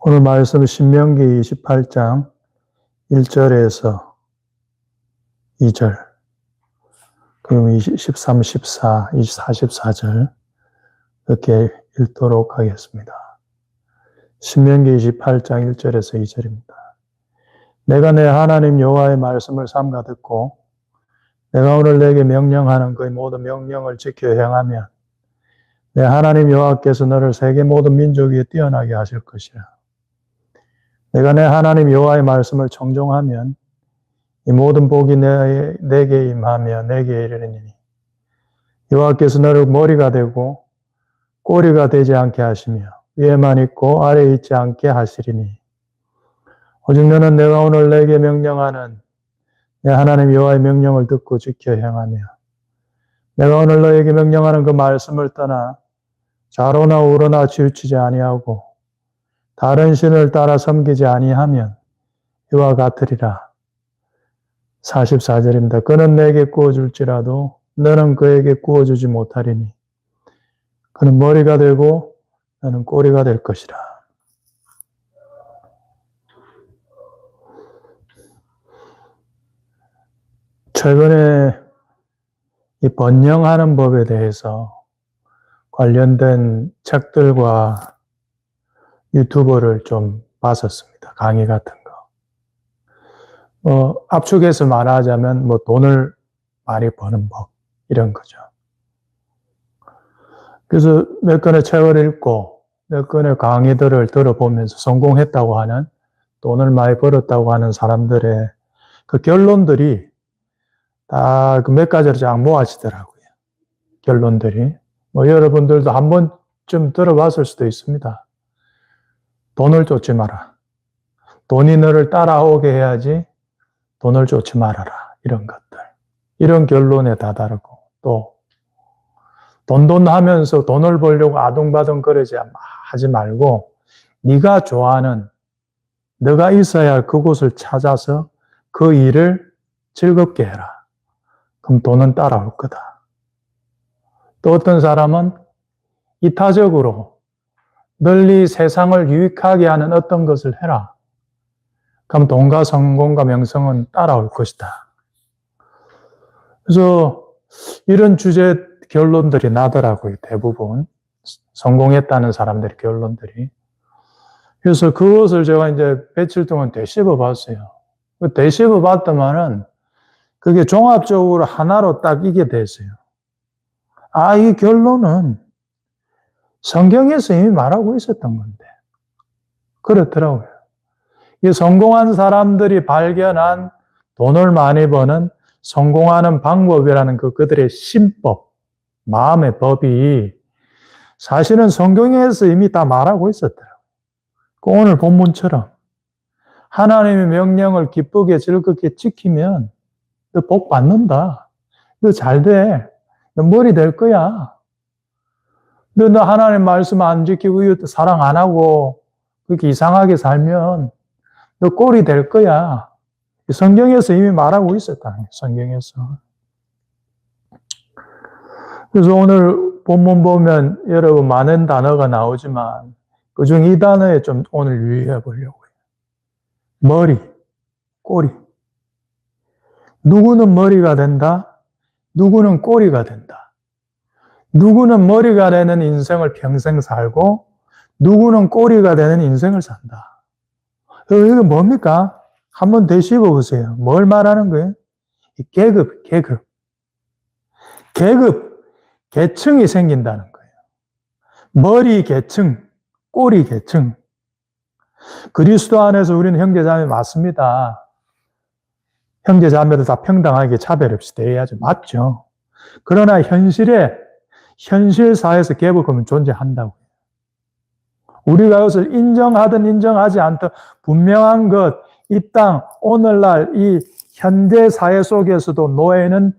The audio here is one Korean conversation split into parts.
오늘 말씀 신명기 28장 1절에서 2절, 그리고 13, 14, 44절 이렇게 읽도록 하겠습니다. 신명기 28장 1절에서 2절입니다. 내가 내 하나님 여호와의 말씀을 삼가 듣고 내가 오늘 내게 명령하는 그의 모든 명령을 지켜 행하면 내 하나님 여호와께서 너를 세계 모든 민족 위에 뛰어나게 하실 것이라. 내가 내 하나님 여호와의 말씀을 청종하면 이 모든 복이 내게 임하며 내게 이르리니 여호와께서 너를 머리가 되고 꼬리가 되지 않게 하시며 위에만 있고 아래에 있지 않게 하시리니 오직 너는 내가 오늘 내게 명령하는 내 하나님 여호와의 명령을 듣고 지켜 행하며 내가 오늘 너에게 명령하는 그 말씀을 떠나 좌로나 우로나 치우치지 아니하고 다른 신을 따라 섬기지 아니하면 이와 같으리라. 44절입니다. 그는 내게 구워줄지라도 너는 그에게 구워주지 못하리니 그는 머리가 되고 너는 꼬리가 될 것이라. 최근에 이 번영하는 법에 대해서 관련된 책들과 유튜버를 좀 봤었습니다. 강의 같은 거. 압축해서 말하자면 돈을 많이 버는 법 이런 거죠. 그래서 몇 건의 책을 읽고 몇 건의 강의들을 들어보면서 성공했다고 하는, 돈을 많이 벌었다고 하는 사람들의 그 결론들이 다 그 몇 가지로 쫙 모아지더라고요. 결론들이. 여러분들도 한 번쯤 들어봤을 수도 있습니다. 돈을 쫓지 마라. 돈이 너를 따라오게 해야지 돈을 쫓지 말아라. 이런 것들. 이런 결론에 다다르고 또 돈 하면서 돈을 벌려고 아둥바둥 거리지 하지 말고 네가 좋아하는, 너가 있어야 할 그곳을 찾아서 그 일을 즐겁게 해라. 그럼 돈은 따라올 거다. 또 어떤 사람은 이타적으로 널리 세상을 유익하게 하는 어떤 것을 해라. 그럼 돈과 성공과 명성은 따라올 것이다. 그래서 이런 주제 결론들이 나더라고요. 대부분 성공했다는 사람들의 결론들이. 그래서 그것을 제가 이제 며칠 동안 되씹어 봤어요. 되씹어 봤더만은 그게 종합적으로 하나로 딱 이게 됐어요. 이 결론은 성경에서 이미 말하고 있었던 건데. 그렇더라고요. 이 성공한 사람들이 발견한 돈을 많이 버는 성공하는 방법이라는 그들의 신법, 마음의 법이 사실은 성경에서 이미 다 말하고 있었더라고요. 오늘 본문처럼 하나님의 명령을 기쁘게 즐겁게 지키면 너 복 받는다. 너 잘 돼. 너 머리 될 거야. 너 하나님 말씀 안 지키고 이웃 사랑 안 하고 그렇게 이상하게 살면 너 꼴이 될 거야. 성경에서 이미 말하고 있었다. 성경에서. 그래서 오늘 본문 보면 여러분 많은 단어가 나오지만 그중 이 단어에 좀 오늘 유의해 보려고요. 머리, 꼬리. 누구는 머리가 된다. 누구는 꼬리가 된다. 누구는 머리가 되는 인생을 평생 살고 누구는 꼬리가 되는 인생을 산다. 이거 뭡니까? 한번 되씹어 보세요. 뭘 말하는 거예요? 계급. 계층이 생긴다는 거예요. 머리 계층, 꼬리 계층. 그리스도 안에서 우리는 형제자매 맞습니다. 형제자매들 다 평등하게 차별 없이 대해야죠. 맞죠. 그러나 현실 사회에서 계급은 존재한다고요. 우리가 이것을 인정하든 인정하지 않든 분명한 것, 이 땅, 오늘날 이 현대 사회 속에서도 노예는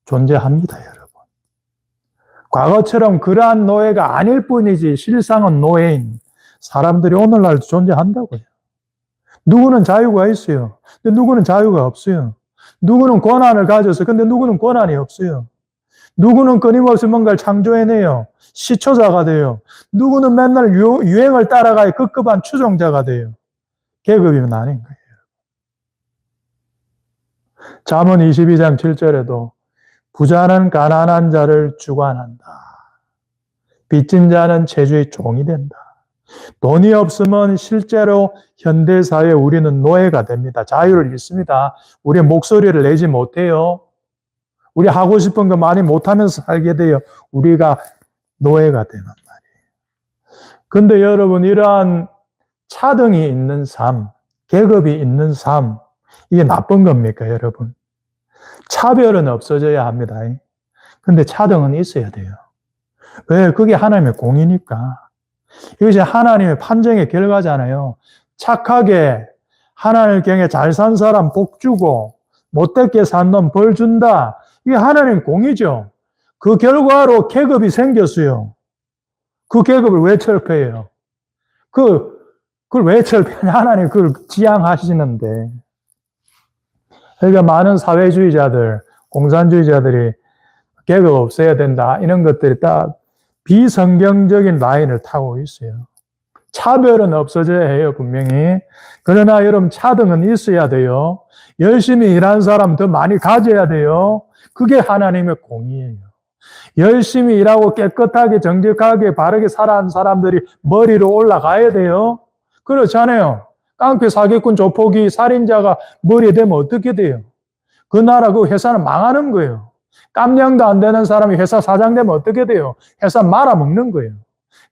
존재합니다, 여러분. 과거처럼 그러한 노예가 아닐 뿐이지 실상은 노예인 사람들이 오늘날도 존재한다고요. 누구는 자유가 있어요. 근데 누구는 자유가 없어요. 누구는 권한을 가져서 근데 누구는 권한이 없어요. 누구는 끊임없이 뭔가를 창조해내요. 시초자가 돼요. 누구는 맨날 유행을 따라가야 급급한 추종자가 돼요. 계급이면 아닌 거예요. 잠언 22장 7절에도 부자는 가난한 자를 주관한다. 빚진 자는 체주의 종이 된다. 돈이 없으면 실제로 현대사회에 우리는 노예가 됩니다. 자유를 잃습니다. 우리의 목소리를 내지 못해요. 우리 하고 싶은 거 많이 못하면서 살게 돼요. 우리가 노예가 되는 말이에요. 근데 여러분, 이러한 차등이 있는 삶, 계급이 있는 삶, 이게 나쁜 겁니까, 여러분? 차별은 없어져야 합니다. 근데 차등은 있어야 돼요. 왜? 그게 하나님의 공이니까. 이것이 하나님의 판정의 결과잖아요. 착하게 하나님을 경외 잘 산 사람 복 주고 못되게 산 놈 벌 준다. 이게 하나님의 공이죠. 그 결과로 계급이 생겼어요. 그 계급을 왜 철폐해요? 그걸 왜 철폐하냐? 하나님 그걸 지향하시는데. 그러니까 많은 사회주의자들, 공산주의자들이 계급 없애야 된다. 이런 것들이 딱 비성경적인 라인을 타고 있어요. 차별은 없어져야 해요, 분명히. 그러나 여러분, 차등은 있어야 돼요. 열심히 일하는 사람 더 많이 가져야 돼요. 그게 하나님의 공이에요. 열심히 일하고 깨끗하게, 정직하게, 바르게 살아가는 사람들이 머리로 올라가야 돼요. 그렇잖아요. 깡패, 사기꾼, 조폭이, 살인자가 머리에 되면 어떻게 돼요? 그 나라, 그 회사는 망하는 거예요. 깜냥도 안 되는 사람이 회사 사장 되면 어떻게 돼요? 회사 말아먹는 거예요.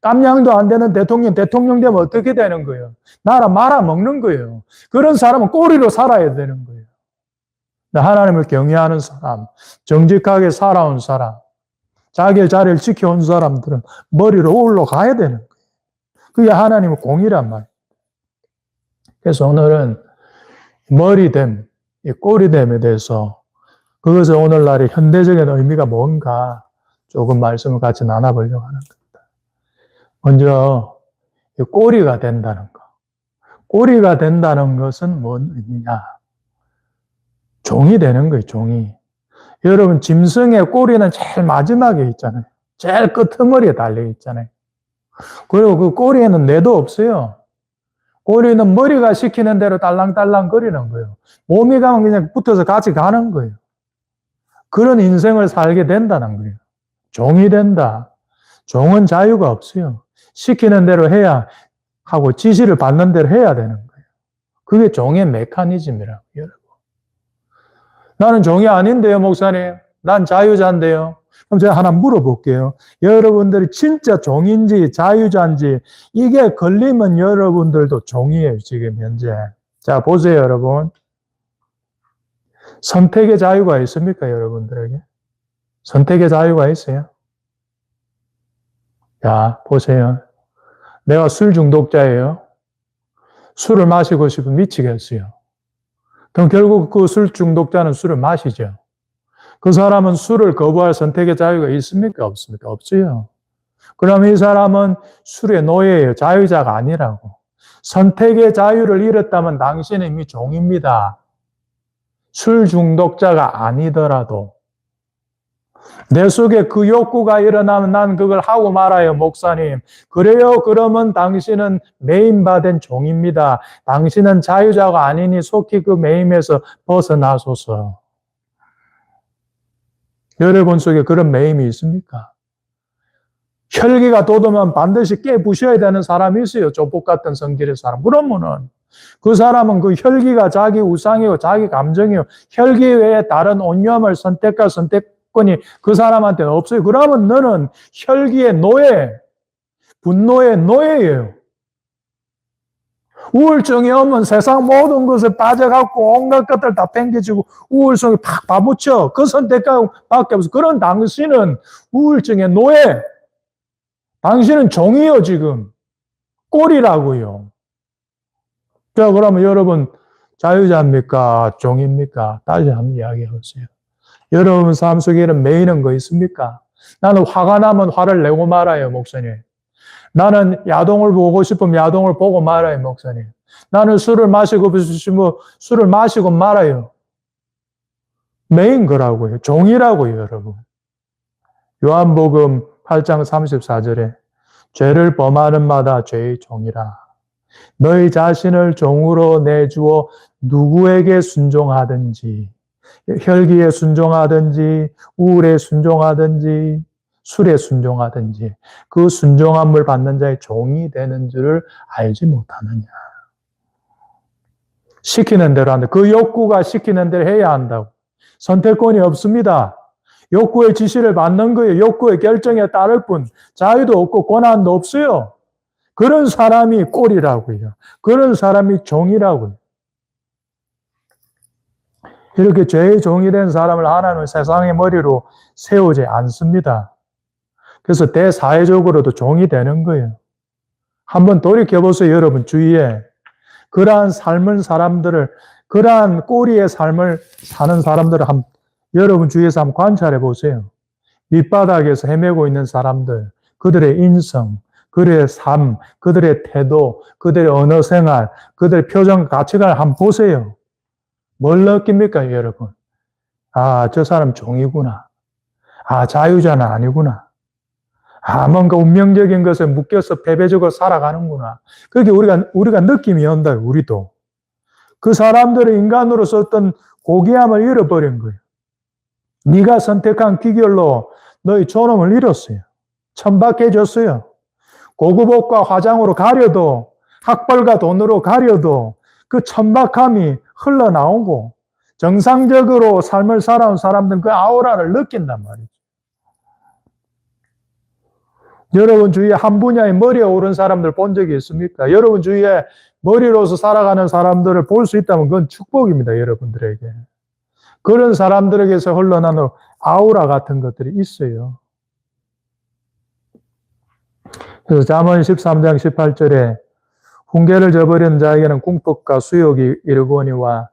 깜냥도 안 되는 대통령 되면 어떻게 되는 거예요? 나라 말아먹는 거예요. 그런 사람은 꼬리로 살아야 되는 거예요. 하나님을 경외하는 사람, 정직하게 살아온 사람, 자기 자리를 지켜온 사람들은 머리로 올라가야 되는 거예요. 그게 하나님의 공이란 말이에요. 그래서 오늘은 머리됨, 이 꼬리됨에 대해서 그것을 오늘날의 현대적인 의미가 뭔가 조금 말씀을 같이 나눠보려고 하는 겁니다. 먼저 꼬리가 된다는 것. 꼬리가 된다는 것은 뭔 의미냐? 종이 되는 거예요, 종이. 여러분, 짐승의 꼬리는 제일 마지막에 있잖아요. 제일 끄트머리에 달려 있잖아요. 그리고 그 꼬리에는 뇌도 없어요. 꼬리는 머리가 시키는 대로 딸랑딸랑 거리는 거예요. 몸이 가면 그냥 붙어서 같이 가는 거예요. 그런 인생을 살게 된다는 거예요. 종이 된다. 종은 자유가 없어요. 시키는 대로 해야 하고 지시를 받는 대로 해야 되는 거예요. 그게 종의 메커니즘이라고, 여러분. 나는 종이 아닌데요, 목사님. 난 자유자인데요. 그럼 제가 하나 물어볼게요. 여러분들이 진짜 종인지 자유자인지 이게 걸리면 여러분들도 종이에요, 지금 현재. 자, 보세요, 여러분. 선택의 자유가 있습니까, 여러분들에게? 선택의 자유가 있어요? 자, 보세요. 내가 술 중독자예요. 술을 마시고 싶으면 미치겠어요. 그럼 결국 그 술 중독자는 술을 마시죠. 그 사람은 술을 거부할 선택의 자유가 있습니까? 없습니까? 없어요. 그러면 이 사람은 술의 노예예요. 자유자가 아니라고. 선택의 자유를 잃었다면 당신은 이미 종입니다. 술 중독자가 아니더라도. 내 속에 그 욕구가 일어나면 난 그걸 하고 말아요, 목사님. 그래요? 그러면 당신은 매임받은 종입니다. 당신은 자유자가 아니니 속히 그 매임에서 벗어나소서. 여러분 속에 그런 매임이 있습니까? 혈기가 돋으면 반드시 깨부셔야 되는 사람이 있어요. 조폭 같은 성질의 사람. 그러면은 그 사람은 그 혈기가 자기 우상이고 자기 감정이고 혈기 외에 다른 온유함을 선택할 선택권이 그 사람한테는 없어요. 그러면 너는 혈기의 노예, 분노의 노예예요. 우울증이 오면 세상 모든 것을 빠져갖고 온갖 것들 다 팽개치고 우울성이 팍 파묻혀. 그 선택밖에 없어. 그런 당신은 우울증의 노예. 당신은 종이요, 지금. 꼴이라고요. 자, 그러면 여러분, 자유자입니까? 종입니까? 다시 한번 이야기해 보세요. 여러분 삶 속에는 매이는 거 있습니까? 나는 화가 나면 화를 내고 말아요, 목사님. 나는 야동을 보고 싶으면 야동을 보고 말아요, 목사님. 나는 술을 마시고 싶으면 술을 마시고 말아요. 매인 거라고요. 종이라고요, 여러분. 요한복음 8장 34절에 죄를 범하는 마다 죄의 종이라. 너희 자신을 종으로 내주어 누구에게 순종하든지, 혈기에 순종하든지, 우울에 순종하든지, 술에 순종하든지, 그 순종함을 받는 자의 종이 되는 줄을 알지 못하느냐. 시키는 대로 한다. 그 욕구가 시키는 대로 해야 한다고. 선택권이 없습니다. 욕구의 지시를 받는 거예요. 욕구의 결정에 따를 뿐 자유도 없고 권한도 없어요. 그런 사람이 꼴이라고요. 그런 사람이 종이라고요. 이렇게 죄의 종이 된 사람을 하나님은 세상의 머리로 세우지 않습니다. 그래서 대사회적으로도 종이 되는 거예요. 한번 돌이켜보세요. 여러분 주위에 그러한 삶을 사람들을, 그러한 꼴의 삶을 사는 사람들을 여러분 주위에서 한번 관찰해 보세요. 밑바닥에서 헤매고 있는 사람들, 그들의 인성, 그들의 삶, 그들의 태도, 그들의 언어 생활, 그들의 표정, 가치관을 한번 보세요. 뭘 느낍니까, 여러분? 아, 저 사람 종이구나. 아, 자유자는 아니구나. 아, 뭔가 운명적인 것에 묶여서 패배적으로 살아가는구나. 그게 우리가 느낌이 온다, 우리도. 그 사람들의 인간으로서 어떤 고귀함을 잃어버린 거예요. 네가 선택한 귀결로 너의 존엄을 잃었어요. 천박해졌어요. 고급 옷과 화장으로 가려도, 학벌과 돈으로 가려도 그 천박함이 흘러나오고 정상적으로 삶을 살아온 사람들은 그 아우라를 느낀단 말이죠. 여러분 주위에 한 분야의 머리에 오른 사람들 본 적이 있습니까? 여러분 주위에 머리로서 살아가는 사람들을 볼 수 있다면 그건 축복입니다, 여러분들에게. 그런 사람들에게서 흘러나는 아우라 같은 것들이 있어요. 그래서 잠언 13장 18절에 훈계를 저버리는 자에게는 궁핍과 수욕이 이르거니와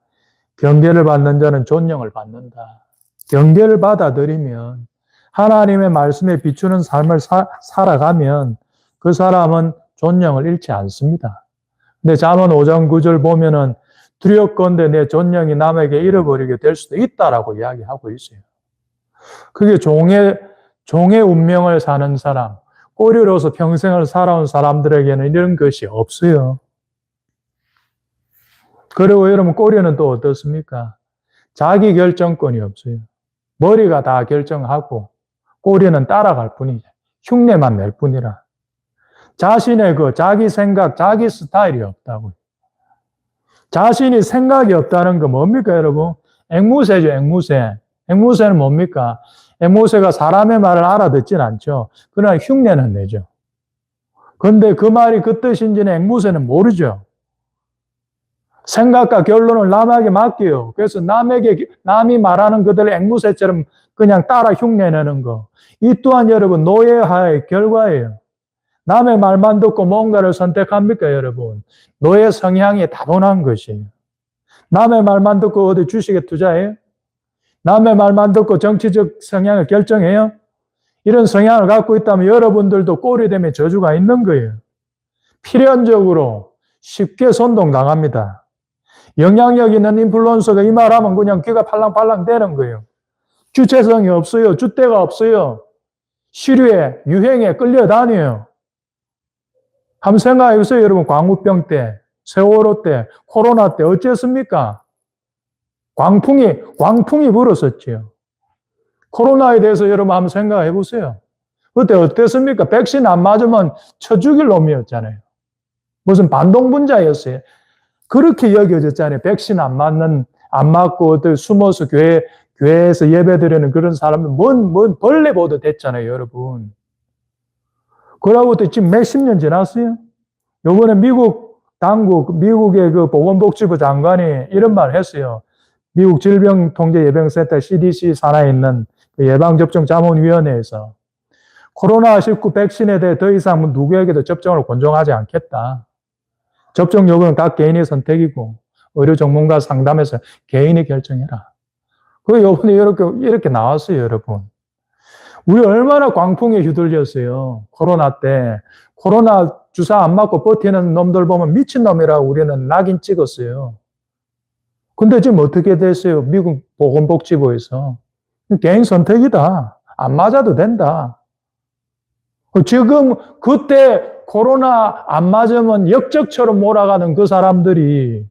경계를 받는 자는 존영을 받는다. 경계를 받아들이면 하나님의 말씀에 비추는 삶을 살아가면 그 사람은 존영을 잃지 않습니다. 근데 잠언 5장 9절 보면은 두렵건대 내 존영이 남에게 잃어버리게 될 수도 있다라고 이야기하고 있어요. 그게 종의 운명을 사는 사람, 꼬리로서 평생을 살아온 사람들에게는 이런 것이 없어요. 그리고 여러분 꼬리는 또 어떻습니까? 자기 결정권이 없어요. 머리가 다 결정하고 꼬리는 따라갈 뿐이죠. 흉내만 낼 뿐이라. 자신의 자기 생각, 자기 스타일이 없다고요. 자신이 생각이 없다는 거 뭡니까, 여러분? 앵무새죠, 앵무새. 앵무새는 뭡니까? 앵무새가 사람의 말을 알아듣진 않죠. 그러나 흉내는 내죠. 그런데 그 말이 그 뜻인지는 앵무새는 모르죠. 생각과 결론을 남에게 맡겨요. 그래서 남이 말하는 그들의 앵무새처럼 그냥 따라 흉내내는 거. 이 또한 여러분, 노예화의 결과예요. 남의 말만 듣고 뭔가를 선택합니까, 여러분? 노예 성향이 다분한 것이에요. 남의 말만 듣고 어디 주식에 투자해요? 남의 말만 듣고 정치적 성향을 결정해요? 이런 성향을 갖고 있다면 여러분들도 꼴이 되면 저주가 있는 거예요. 필연적으로 쉽게 선동당합니다. 영향력 있는 인플루언서가 이 말하면 그냥 귀가 팔랑팔랑 되는 거예요. 주체성이 없어요. 줏대가 없어요. 시류에, 유행에 끌려다녀요. 한번 생각해 보세요, 여러분. 광우병 때, 세월호 때, 코로나 때 어쨌습니까? 광풍이 불었었지요. 코로나에 대해서 여러분 한번 생각해 보세요. 그때 어땠습니까? 백신 안 맞으면 쳐 죽일 놈이었잖아요. 무슨 반동분자였어요. 그렇게 여겨졌잖아요. 백신 안 맞고 어떤 숨어서 교회에서 예배드리는 그런 사람들, 뭔 벌레 보듯 됐잖아요, 여러분. 그러고부터 지금 몇십 년 지났어요. 요번에 미국의 그 보건복지부 장관이 이런 말을 했어요. 미국 질병통제예방센터 CDC 산하에 있는 그 예방접종자문위원회에서 코로나19 백신에 대해 더 이상 누구에게도 접종을 권장하지 않겠다. 접종 여부는 각 개인의 선택이고 의료 전문가 상담해서 개인이 결정해라. 그 요번에 이렇게 나왔어요, 여러분. 우리 얼마나 광풍에 휘둘렸어요. 코로나 때. 코로나 주사 안 맞고 버티는 놈들 보면 미친놈이라고 우리는 낙인 찍었어요. 근데 지금 어떻게 됐어요? 미국 보건복지부에서. 개인 선택이다. 안 맞아도 된다. 지금 그때 코로나 안 맞으면 역적처럼 몰아가는 그 사람들이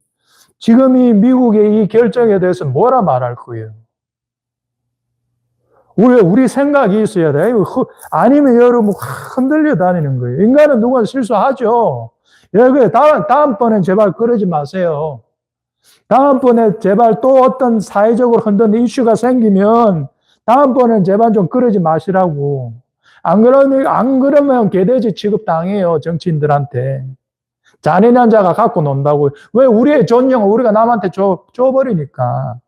지금 이 미국의 이 결정에 대해서 뭐라 말할 거예요? 우리 생각이 있어야 돼. 아니면 여러분 흔들려 다니는 거예요. 인간은 누가 실수하죠. 여기 다음번엔 제발 그러지 마세요. 다음번에 제발 또 어떤 사회적으로 흔드는 이슈가 생기면 다음번엔 제발 좀 그러지 마시라고. 안 그러면 개돼지 취급당해요, 정치인들한테. 잔인한 자가 갖고 논다고. 왜 우리의 존영을 우리가 남한테 줘버리니까.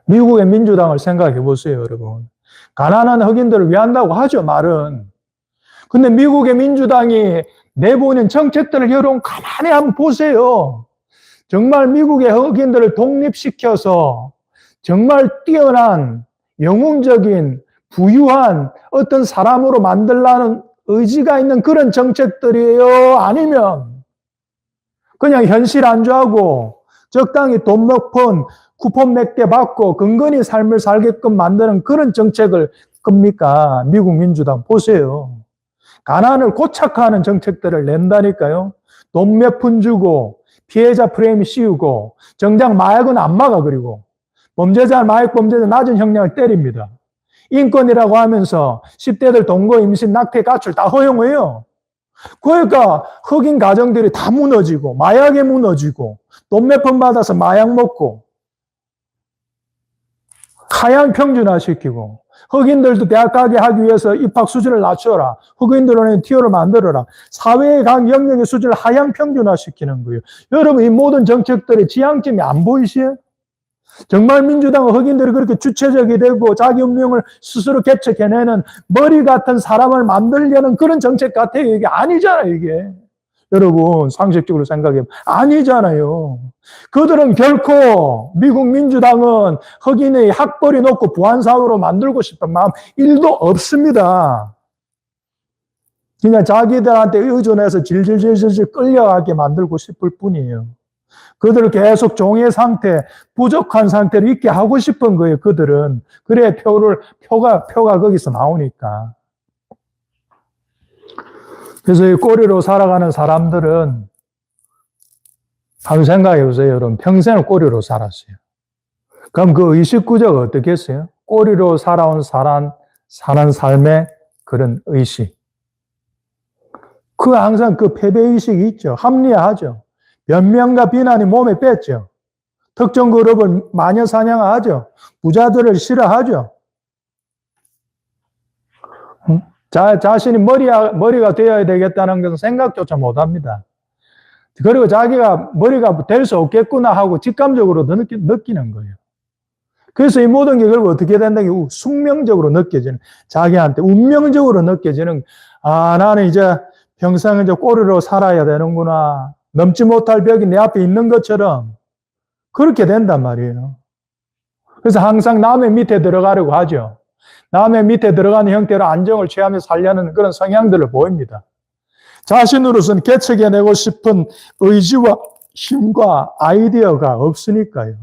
미국의 민주당을 생각해 보세요, 여러분. 가난한 흑인들을 위한다고 하죠, 말은. 근데 미국의 민주당이 내보낸 정책들을 여러분 가만히 한번 보세요. 정말 미국의 흑인들을 독립시켜서 정말 뛰어난 영웅적인 부유한 어떤 사람으로 만들라는 의지가 있는 그런 정책들이에요? 아니면 그냥 현실 안주하고 적당히 돈 몇 푼, 쿠폰 몇 개 받고 근근히 삶을 살게끔 만드는 그런 정책을 겁니까? 미국 민주당 보세요. 가난을 고착화하는 정책들을 낸다니까요. 돈 몇 푼 주고 피해자 프레임 씌우고 정작 마약은 안 막아. 그리고 마약 범죄자 낮은 형량을 때립니다. 인권이라고 하면서 10대들 동거, 임신, 낙태, 가출 다 허용해요. 그러니까 흑인 가정들이 다 무너지고 마약에 무너지고 돈 몇 푼 받아서 마약 먹고 하향 평준화시키고 흑인들도 대학 가게 하기 위해서 입학 수준을 낮춰라. 흑인들은 티어를 만들어라. 사회의 각 영역의 수준을 하향 평준화시키는 거예요. 여러분 이 모든 정책들의 지향점이 안 보이시요? 정말 민주당은 흑인들이 그렇게 주체적이 되고 자기 운명을 스스로 개척해내는 머리 같은 사람을 만들려는 그런 정책 같아요. 이게 아니잖아요, 이게. 여러분, 상식적으로 생각해보면 아니잖아요. 그들은 결코 미국 민주당은 흑인의 학벌이 높고 부한사회로 만들고 싶은 마음 1도 없습니다. 그냥 자기들한테 의존해서 질질질질 끌려가게 만들고 싶을 뿐이에요. 그들을 계속 종의 상태, 부족한 상태로 있게 하고 싶은 거예요, 그들은. 그래, 표가 거기서 나오니까. 그래서 이 꼬리로 살아가는 사람들은, 한번 생각해 보세요, 여러분. 평생을 꼬리로 살았어요. 그럼 그 의식구조가 어떻겠어요? 꼬리로 살아온 사는 삶의 그런 의식. 항상 그 패배의식이 있죠. 합리화하죠. 변명과 비난이 몸에 뺐죠. 특정 그룹을 마녀 사냥하죠. 부자들을 싫어하죠. 자신이 머리가 되어야 되겠다는 것은 생각조차 못합니다. 그리고 자기가 머리가 될 수 없겠구나 하고 직감적으로 느끼는 거예요. 그래서 이 모든 게 결국 어떻게 된다는 게 숙명적으로 느껴지는, 자기한테 운명적으로 느껴지는, 나는 이제 평생 이제 꼬리로 살아야 되는구나. 넘지 못할 벽이 내 앞에 있는 것처럼 그렇게 된단 말이에요. 그래서 항상 남의 밑에 들어가려고 하죠. 남의 밑에 들어가는 형태로 안정을 취하며 살려는 그런 성향들을 보입니다. 자신으로서는 개척해내고 싶은 의지와 힘과 아이디어가 없으니까요.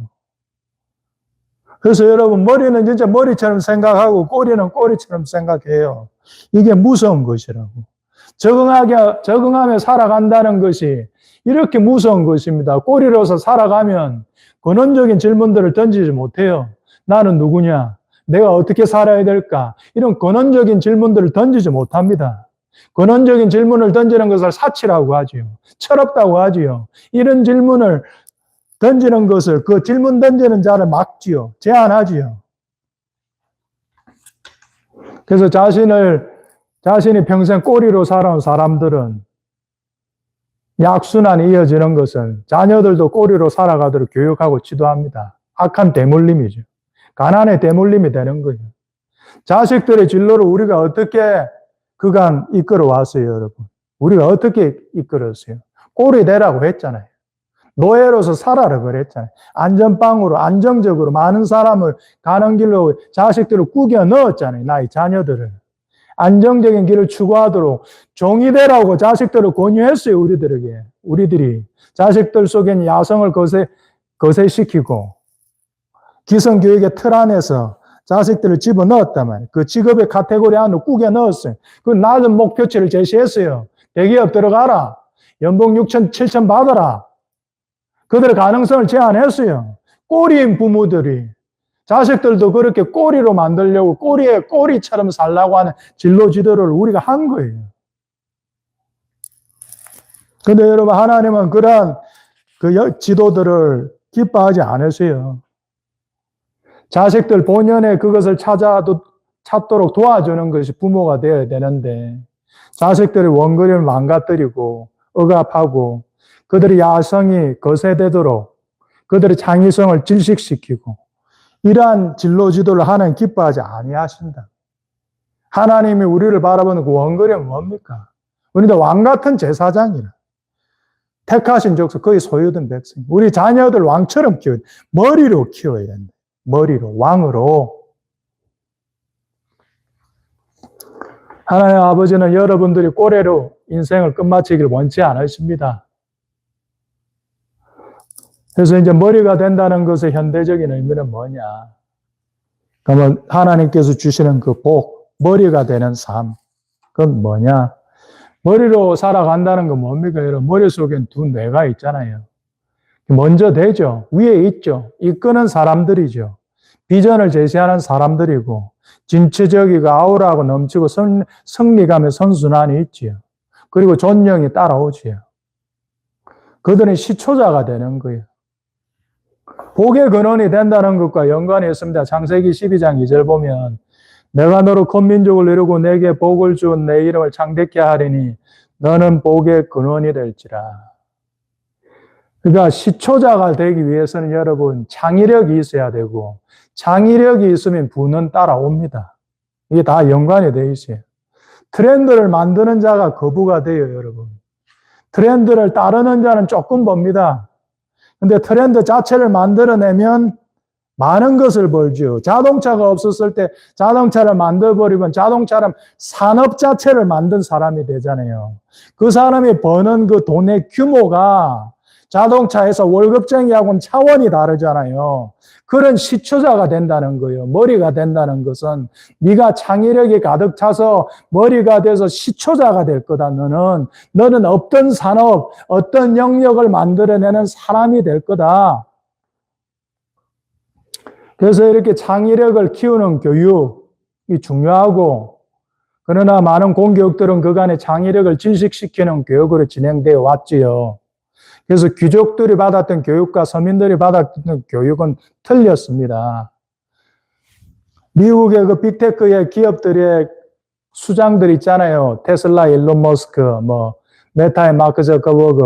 그래서 여러분, 머리는 진짜 머리처럼 생각하고 꼬리는 꼬리처럼 생각해요. 이게 무서운 것이라고. 적응하며 살아간다는 것이 이렇게 무서운 것입니다. 꼬리로서 살아가면 근원적인 질문들을 던지지 못해요. 나는 누구냐? 내가 어떻게 살아야 될까? 이런 근원적인 질문들을 던지지 못합니다. 근원적인 질문을 던지는 것을 사치라고 하지요. 철없다고 하지요. 이런 질문을 던지는 것을, 그 질문 던지는 자를 막지요. 제한하지요. 그래서 자신이 평생 꼬리로 살아온 사람들은 약순환이 이어지는 것은 자녀들도 꼬리로 살아가도록 교육하고 지도합니다. 악한 대물림이죠. 가난의 대물림이 되는 거예요. 자식들의 진로를 우리가 어떻게 그간 이끌어 왔어요, 여러분? 우리가 어떻게 이끌었어요? 꼴이 되라고 했잖아요. 노예로서 살아라 그랬잖아요. 안전빵으로, 안정적으로 많은 사람을 가는 길로 자식들을 꾸겨 넣었잖아요. 나의 자녀들을. 안정적인 길을 추구하도록 종이 되라고 자식들을 권유했어요, 우리들이. 자식들 속엔 야성을 거세시키고, 기성교육의 틀 안에서 자식들을 집어넣었단 말이에요. 그 직업의 카테고리 안으로 꾸겨 넣었어요. 그 낮은 목표치를 제시했어요. 대기업 들어가라. 연봉 6천, 7천 받아라. 그들의 가능성을 제한했어요. 꼬리인 부모들이. 자식들도 그렇게 꼬리로 만들려고 꼬리에 꼬리처럼 살라고 하는 진로 지도를 우리가 한 거예요. 근데 여러분, 하나님은 그러한 그 지도들을 기뻐하지 않으세요. 자식들 본연의 그것을 찾도록 도와주는 것이 부모가 되어야 되는데, 자식들의 원거리를 망가뜨리고, 억압하고, 그들의 야성이 거세되도록, 그들의 창의성을 질식시키고, 이러한 진로 지도를 하나님 기뻐하지 아니하신다. 하나님이 우리를 바라보는 그 원거리는 뭡니까? 우리도 왕같은 제사장이라. 택하신 족속, 거의 소유된 백성. 우리 자녀들 왕처럼 키워야 돼. 머리로 키워야 된다. 머리로, 왕으로. 하나님 아버지는 여러분들이 꼬레로 인생을 끝마치기를 원치 않으십니다. 그래서 이제 머리가 된다는 것의 현대적인 의미는 뭐냐? 그러면 하나님께서 주시는 그 복, 머리가 되는 삶, 그건 뭐냐? 머리로 살아간다는 건 뭡니까? 여러분, 머릿속엔 두 뇌가 있잖아요. 먼저 되죠. 위에 있죠. 이끄는 사람들이죠. 비전을 제시하는 사람들이고, 진취적이고 아우라하고 넘치고 승리감의 선순환이 있지요. 그리고 존경이 따라오지요. 그들은 시초자가 되는 거예요. 복의 근원이 된다는 것과 연관이 있습니다. 창세기 12장 2절 보면 내가 너로 큰 민족을 이루고 내게 복을 준 내 이름을 창대케 하리니 너는 복의 근원이 될지라. 그러니까 시초자가 되기 위해서는 여러분 창의력이 있어야 되고 창의력이 있으면 부는 따라옵니다. 이게 다 연관이 되어 있어요. 트렌드를 만드는 자가 거부가 돼요, 여러분. 트렌드를 따르는 자는 조금 봅니다. 근데 트렌드 자체를 만들어내면 많은 것을 벌죠. 자동차가 없었을 때 자동차를 만들어버리면 자동차는 산업 자체를 만든 사람이 되잖아요. 그 사람이 버는 그 돈의 규모가 자동차에서 월급쟁이하고는 차원이 다르잖아요. 그런 시초자가 된다는 거예요. 머리가 된다는 것은 네가 창의력이 가득 차서 머리가 돼서 시초자가 될 거다. 너는 어떤 산업, 어떤 영역을 만들어내는 사람이 될 거다. 그래서 이렇게 창의력을 키우는 교육이 중요하고, 그러나 많은 공교육들은 그간의 창의력을 질식시키는 교육으로 진행되어 왔지요. 그래서 귀족들이 받았던 교육과 서민들이 받았던 교육은 틀렸습니다. 미국의 그 빅테크의 기업들의 수장들 있잖아요. 테슬라, 일론 머스크, 메타의 마크 저커버그,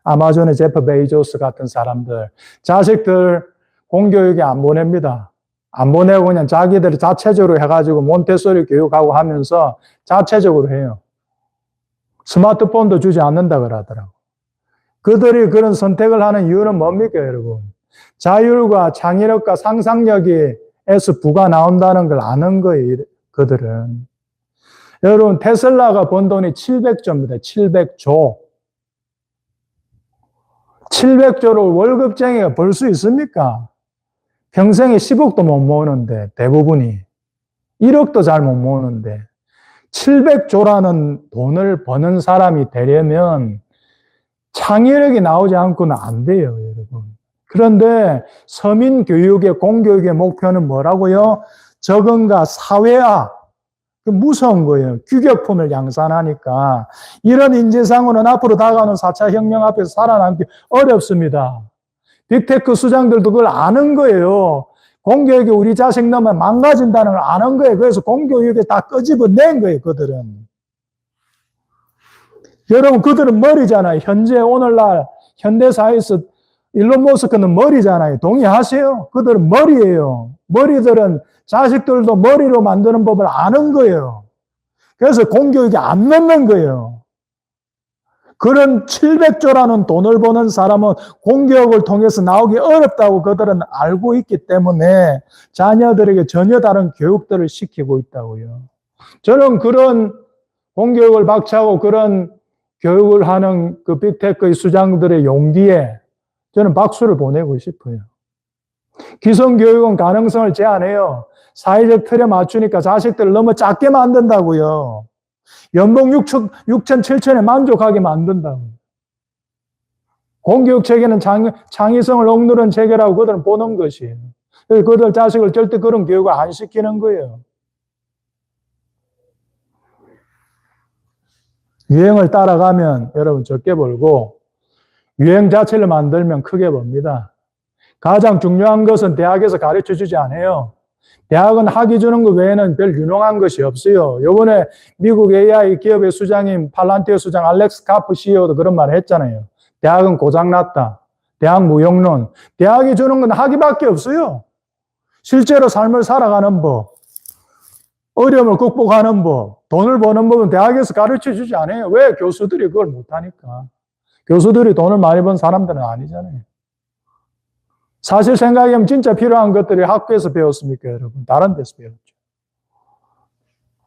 아마존의 제프 베이조스 같은 사람들. 자식들 공교육에 안 보냅니다. 안 보내고 그냥 자기들이 자체적으로 해가지고 몬테소리 교육하고 하면서 자체적으로 해요. 스마트폰도 주지 않는다 그러더라고. 그들이 그런 선택을 하는 이유는 뭡니까, 여러분? 자율과 창의력과 상상력에서 부가 나온다는 걸 아는 거예요, 그들은. 여러분, 테슬라가 번 돈이 700조입니다. 700조. 700조를 월급쟁이가 벌 수 있습니까? 평생에 10억도 못 모으는데, 대부분이. 1억도 잘 못 모으는데, 700조라는 돈을 버는 사람이 되려면 창의력이 나오지 않고는 안 돼요, 여러분. 그런데 서민 교육의 공교육의 목표는 뭐라고요? 적응과 사회화. 무서운 거예요. 규격품을 양산하니까. 이런 인재상으로는 앞으로 다가오는 4차 혁명 앞에서 살아남기 어렵습니다. 빅테크 수장들도 그걸 아는 거예요. 공교육이 우리 자식 넣으면 망가진다는 걸 아는 거예요. 그래서 공교육에 다 끄집어낸 거예요, 그들은. 여러분, 그들은 머리잖아요. 현재 오늘날 현대사회에서 일론 머스크는 머리잖아요. 동의하세요? 그들은 머리예요. 머리들은 자식들도 머리로 만드는 법을 아는 거예요. 그래서 공교육에 안 넣는 거예요. 그런 700조라는 돈을 버는 사람은 공교육을 통해서 나오기 어렵다고 그들은 알고 있기 때문에 자녀들에게 전혀 다른 교육들을 시키고 있다고요. 저는 그런 공교육을 박차고 그런 교육을 하는 그 빅테크의 수장들의 용기에 저는 박수를 보내고 싶어요. 기성교육은 가능성을 제한해요. 사회적 틀에 맞추니까 자식들을 너무 작게 만든다고요. 연봉 6천, 7천에 만족하게 만든다고. 공교육 체계는 창의성을 억누른 체계라고 그들은 보는 것이에요. 그들 자식을 절대 그런 교육을 안 시키는 거예요. 유행을 따라가면 여러분 적게 벌고 유행 자체를 만들면 크게 법니다. 가장 중요한 것은 대학에서 가르쳐 주지 않아요. 대학은 학위 주는 것 외에는 별 유능한 것이 없어요. 요번에 미국 AI 기업의 수장인 팔란티어 수장 알렉스 카프 CEO도 그런 말을 했잖아요. 대학은 고장났다. 대학 무용론. 대학이 주는 건 학위밖에 없어요. 실제로 삶을 살아가는 법, 어려움을 극복하는 법, 돈을 버는 법은 대학에서 가르쳐 주지 않아요. 왜? 교수들이 그걸 못하니까. 교수들이 돈을 많이 번 사람들은 아니잖아요. 사실 생각하면 진짜 필요한 것들이 학교에서 배웠습니까, 여러분? 다른 데서 배웠죠.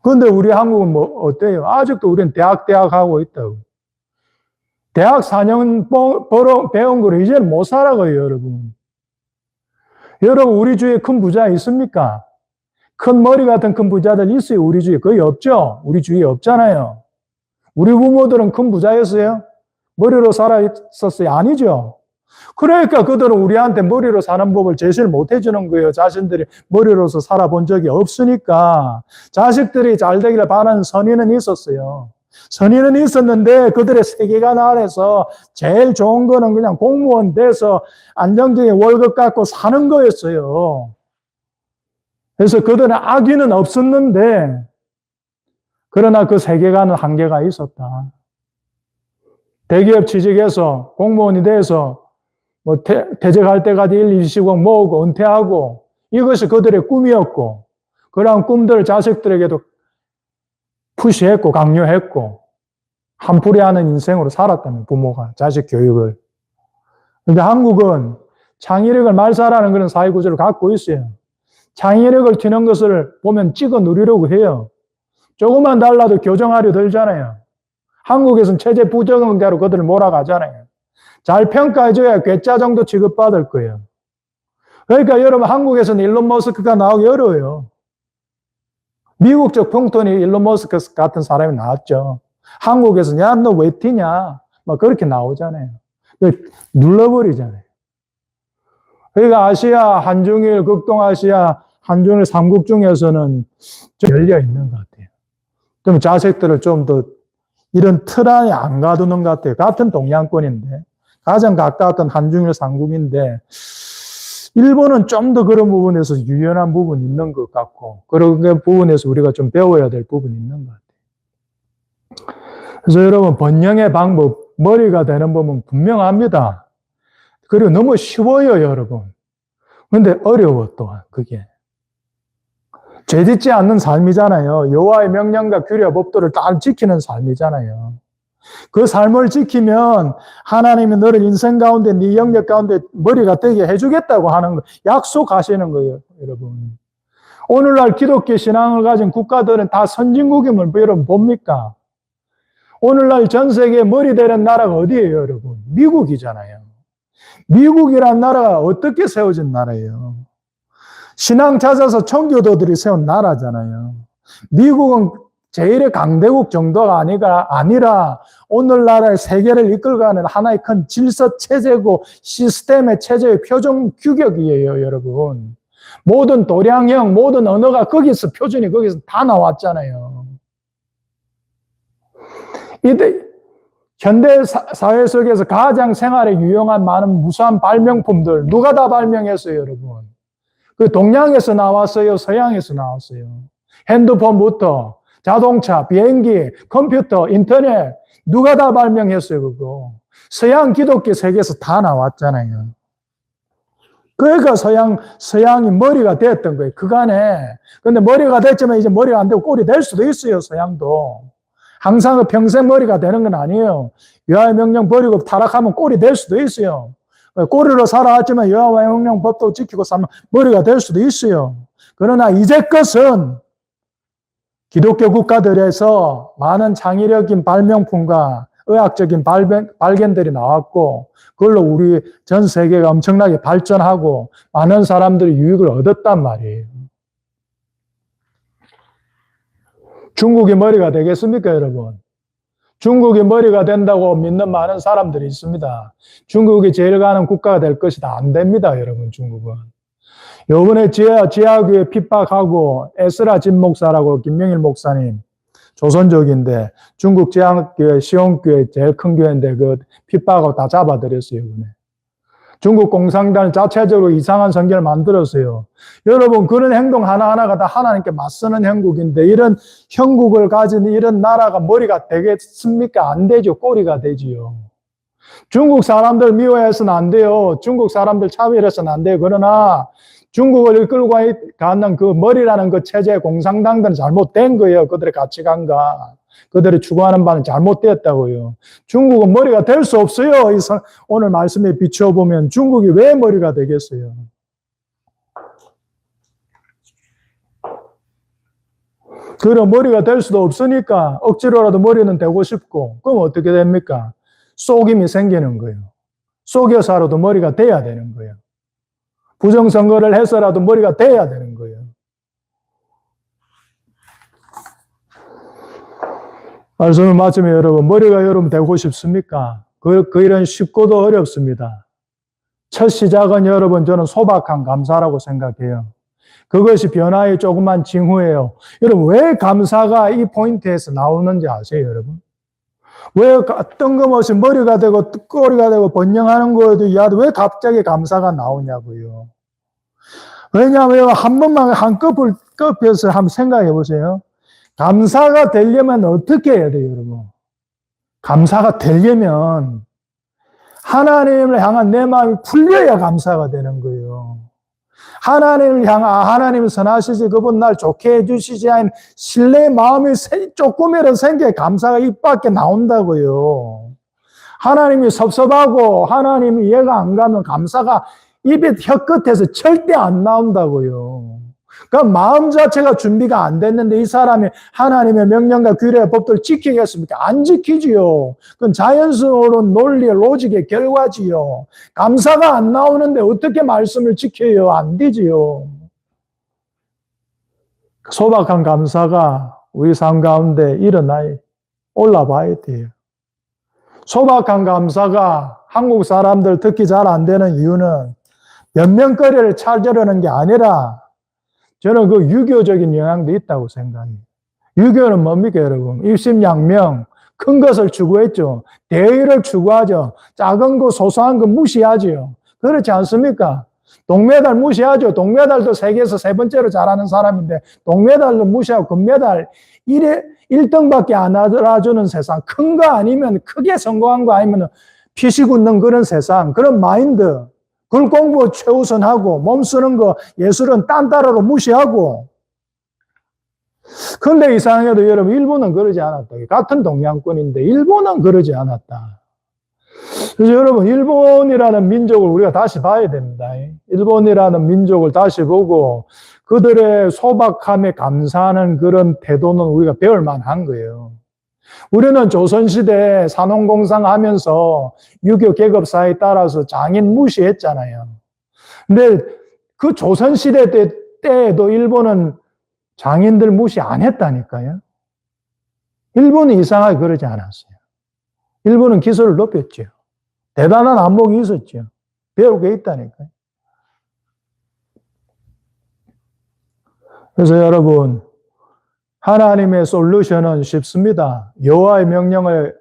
그런데 우리 한국은 뭐 어때요? 아직도 우리는 대학 하고 있다고. 대학 4년 배운 거를 이제는 못 살아가요, 여러분. 여러분, 우리 주위에 큰 부자 있습니까? 큰 머리 같은 큰 부자들 있어요, 우리 주위에. 거의 없죠? 우리 주위에 없잖아요. 우리 부모들은 큰 부자였어요? 머리로 살아있었어요? 아니죠? 그러니까 그들은 우리한테 머리로 사는 법을 제시를 못 해주는 거예요. 자신들이 머리로서 살아본 적이 없으니까. 자식들이 잘 되기를 바라는 선의는 있었어요. 선의는 있었는데 그들의 세계관 아래서 제일 좋은 거는 그냥 공무원 돼서 안정적인 월급 갖고 사는 거였어요. 그래서 그들은 악의는 없었는데 그러나 그 세계관은 한계가 있었다. 대기업 취직해서 공무원이 돼서 뭐 퇴직할 때까지 1, 20억 모으고 은퇴하고 이것이 그들의 꿈이었고 그러한 꿈들을 자식들에게도 푸시했고 강요했고 한풀이하는 인생으로 살았다는 부모가 자식 교육을. 그런데 한국은 창의력을 말살하는 그런 사회구조를 갖고 있어요. 창의력을 튀는 것을 보면 찍어 누리려고 해요. 조금만 달라도 교정하려 들잖아요. 한국에서는 체제 부적응자로 그들을 몰아가잖아요. 잘 평가해줘야 괴짜 정도 취급받을 거예요. 그러니까 여러분 한국에서는 일론 머스크가 나오기 어려워요. 미국적 풍토니 일론 머스크 같은 사람이 나왔죠. 한국에서는 야, 너 왜 튀냐? 막 그렇게 나오잖아요. 눌러버리잖아요. 그러니까 아시아, 한중일, 극동아시아, 한중일 3국 중에서는 좀 열려 있는 것 같아요. 좀 자식들을 좀 더 이런 틀 안에 안 가두는 것 같아요. 같은 동양권인데. 가장 가까웠던 한중일 3국인데 일본은 좀 더 그런 부분에서 유연한 부분이 있는 것 같고 그런 부분에서 우리가 좀 배워야 될 부분이 있는 것 같아요. 그래서 여러분 번영의 방법, 머리가 되는 법은 분명합니다. 그리고 너무 쉬워요, 여러분. 그런데 어려워 또한 그게. 죄짓지 않는 삶이잖아요. 여호와의 명령과 규례와 법도를 다 지키는 삶이잖아요. 그 삶을 지키면 하나님이 너를 인생 가운데 네 영역 가운데 머리가 되게 해주겠다고 하는 거 약속하시는 거예요, 여러분. 오늘날 기독교 신앙을 가진 국가들은 다 선진국임을 여러분 봅니까? 오늘날 전 세계에 머리 되는 나라가 어디예요, 여러분? 미국이잖아요. 미국이란 나라가 어떻게 세워진 나라예요? 신앙 찾아서 청교도들이 세운 나라잖아요. 미국은 제1의 강대국 정도가 아니라 오늘날의 세계를 이끌어가는 하나의 큰 질서 체제고 시스템의 체제의 표준 규격이에요, 여러분. 모든 도량형, 모든 언어가 거기서 표준이 거기서 다 나왔잖아요. 이때 현대 사회 속에서 가장 생활에 유용한 많은 무수한 발명품들 누가 다 발명했어요, 여러분? 그 동양에서 나왔어요, 서양에서 나왔어요. 핸드폰부터 자동차, 비행기, 컴퓨터, 인터넷 누가 다 발명했어요, 그거. 서양 기독교 세계에서 다 나왔잖아요. 그러니까 서양이 머리가 됐던 거예요, 그간에. 근데 머리가 됐지만 이제 머리가 안 되고 꼴이 될 수도 있어요, 서양도. 항상 평생 머리가 되는 건 아니에요. 여호와의 명령 버리고 타락하면 꼴이 될 수도 있어요. 꼬리로 살아왔지만 여호와의 명령 법도 지키고 살면 머리가 될 수도 있어요. 그러나 이제껏은 기독교 국가들에서 많은 창의력인 발명품과 의학적인 발견들이 나왔고 그걸로 우리 전 세계가 엄청나게 발전하고 많은 사람들이 유익을 얻었단 말이에요. 중국이 머리가 되겠습니까, 여러분? 중국이 머리가 된다고 믿는 많은 사람들이 있습니다. 중국이 제일 가는 국가가 될 것이다. 안 됩니다, 여러분, 중국은. 요번에 지하교회 핍박하고 에스라 진 목사라고 김명일 목사님, 조선족인데 중국 지하교회, 시온교회 제일 큰 교회인데 그 핍박하고 다 잡아들였어요, 이번에. 중국 공산당 자체적으로 이상한 선결을 만들었어요. 여러분, 그런 행동 하나하나가 다 하나님께 맞서는 형국인데 이런 형국을 가진 이런 나라가 머리가 되겠습니까? 안 되죠. 꼬리가 되지요. 중국 사람들 미워해서는 안 돼요. 중국 사람들 차별해서는 안 돼요. 그러나 중국을 이끌고 가는 그 머리라는 그 체제, 공산당들은 잘못된 거예요. 그들의 가치관과 그들이 추구하는 바는 잘못되었다고요. 중국은 머리가 될 수 없어요. 오늘 말씀에 비춰보면 중국이 왜 머리가 되겠어요? 그럼 머리가 될 수도 없으니까 억지로라도 머리는 되고 싶고, 그럼 어떻게 됩니까? 속임이 생기는 거예요. 속여서라도 머리가 돼야 되는 거예요. 부정선거를 해서라도 머리가 돼야 되는 거예요. 말씀을 마치면 여러분, 머리가 여러분 되고 싶습니까? 그 일은 쉽고도 어렵습니다. 첫 시작은 여러분, 저는 소박한 감사라고 생각해요. 그것이 변화의 조그만 징후예요. 여러분, 왜 감사가 이 포인트에서 나오는지 아세요, 여러분? 왜 뜬금없이 머리가 되고 꼬리가 되고 번영하는 거에도 왜 갑자기 감사가 나오냐고요. 왜냐하면 한 번만 한꺼풀 꺾여서 한번 생각해 보세요. 감사가 되려면 어떻게 해야 돼요, 여러분? 감사가 되려면 하나님을 향한 내 마음이 풀려야 감사가 되는 거예요. 하나님을 향한, 하나님 선하시지, 그분 날 좋게 해주시지 않은 신뢰의 마음이 조금이라도 생겨야 감사가 입 밖에 나온다고요. 하나님이 섭섭하고 하나님이 이해가 안 가면 감사가 입에 혀끝에서 절대 안 나온다고요. 그러니까 마음 자체가 준비가 안 됐는데 이 사람이 하나님의 명령과 규례와 법도를 지키겠습니까? 안 지키지요. 그건 자연스러운 논리의 로직의 결과지요. 감사가 안 나오는데 어떻게 말씀을 지켜요? 안 되지요. 소박한 감사가 우리 삶 가운데 올라봐야 돼요. 소박한 감사가 한국 사람들 특히 잘 안 되는 이유는 변명거리를 찾으려는 게 아니라 저는 그 유교적인 영향도 있다고 생각해요. 유교는 뭡니까, 여러분? 입심양명, 큰 것을 추구했죠. 대의를 추구하죠. 작은 거, 소소한 거 무시하죠. 그렇지 않습니까? 동메달 무시하죠. 동메달도 세계에서 세 번째로 잘하는 사람인데 동메달도 무시하고 금메달 1등밖에 안 알아주는 세상. 큰 거 아니면 크게 성공한 거 아니면 피식 웃는 그런 세상, 그런 마인드. 글 공부 최우선하고 몸 쓰는 거 예술은 딴따라로 무시하고. 그런데 이상하게도 여러분, 일본은 그러지 않았다. 같은 동양권인데 일본은 그러지 않았다. 그래서 여러분, 일본이라는 민족을 우리가 다시 봐야 됩니다. 일본이라는 민족을 다시 보고 그들의 소박함에 감사하는 그런 태도는 우리가 배울 만한 거예요. 우리는 조선시대 산업공상 하면서 유교 계급사에 따라서 장인 무시했잖아요. 근데 그 조선시대 때에도 일본은 장인들 무시 안 했다니까요. 일본이 이상하게 그러지 않았어요. 일본은 기술을 높였죠. 대단한 안목이 있었죠. 배울 게 있다니까요. 그래서 여러분, 하나님의 솔루션은 쉽습니다. 여호와의 명령을,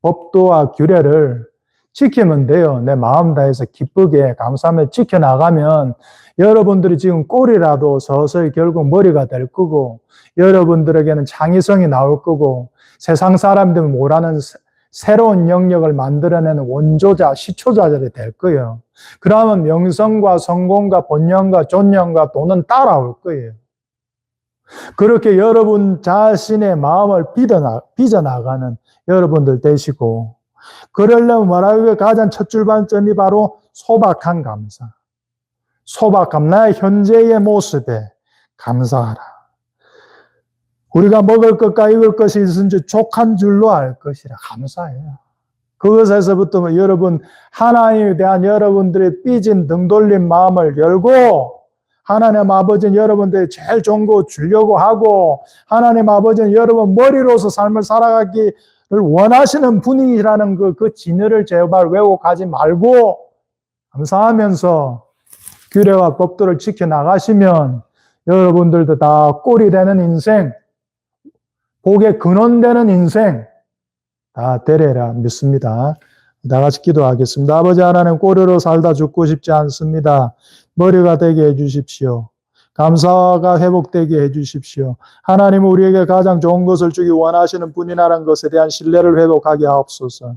법도와 규례를 지키면 돼요. 내 마음 다해서 기쁘게 감사하며 지켜나가면 여러분들이 지금 꼴이라도 서서히 결국 머리가 될 거고, 여러분들에게는 창의성이 나올 거고, 세상 사람들이 모르는 새로운 영역을 만들어내는 원조자, 시초자들이 될 거예요. 그러면 명성과 성공과 번영과 존영과 돈은 따라올 거예요. 그렇게 여러분 자신의 마음을 빚어나가는 여러분들 되시고, 그러려면 뭐라고요? 가장 첫 출발점이 바로 소박한 감사. 소박함, 나의 현재의 모습에 감사하라. 우리가 먹을 것과 입을 것이 있은지 족한 줄로 알 것이라. 감사해요. 그것에서부터 여러분, 하나님에 대한 여러분들의 삐진 등 돌린 마음을 열고 하나님 아버지는 여러분들이 제일 좋은 거 주려고 하고 하나님 아버지는 여러분 머리로서 삶을 살아가기를 원하시는 분이라는 그 진리를 제발 왜곡하지 말고 감사하면서 규례와 법도를 지켜나가시면 여러분들도 다 꼴이 되는 인생, 복의 근원되는 인생 다 되리라 믿습니다. 다 같이 기도하겠습니다. 아버지 하나님, 꼬리로 살다 죽고 싶지 않습니다. 머리가 되게 해주십시오. 감사가 회복되게 해주십시오. 하나님은 우리에게 가장 좋은 것을 주기 원하시는 분이라는 것에 대한 신뢰를 회복하게 하옵소서.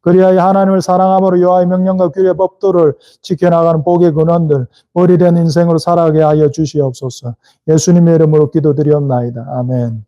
그리하여 하나님을 사랑함으로 여호와의 명령과 규례 법도를 지켜나가는 복의 근원들, 머리 된 인생으로 살아가게 하여 주시옵소서. 예수님의 이름으로 기도드리옵나이다. 아멘.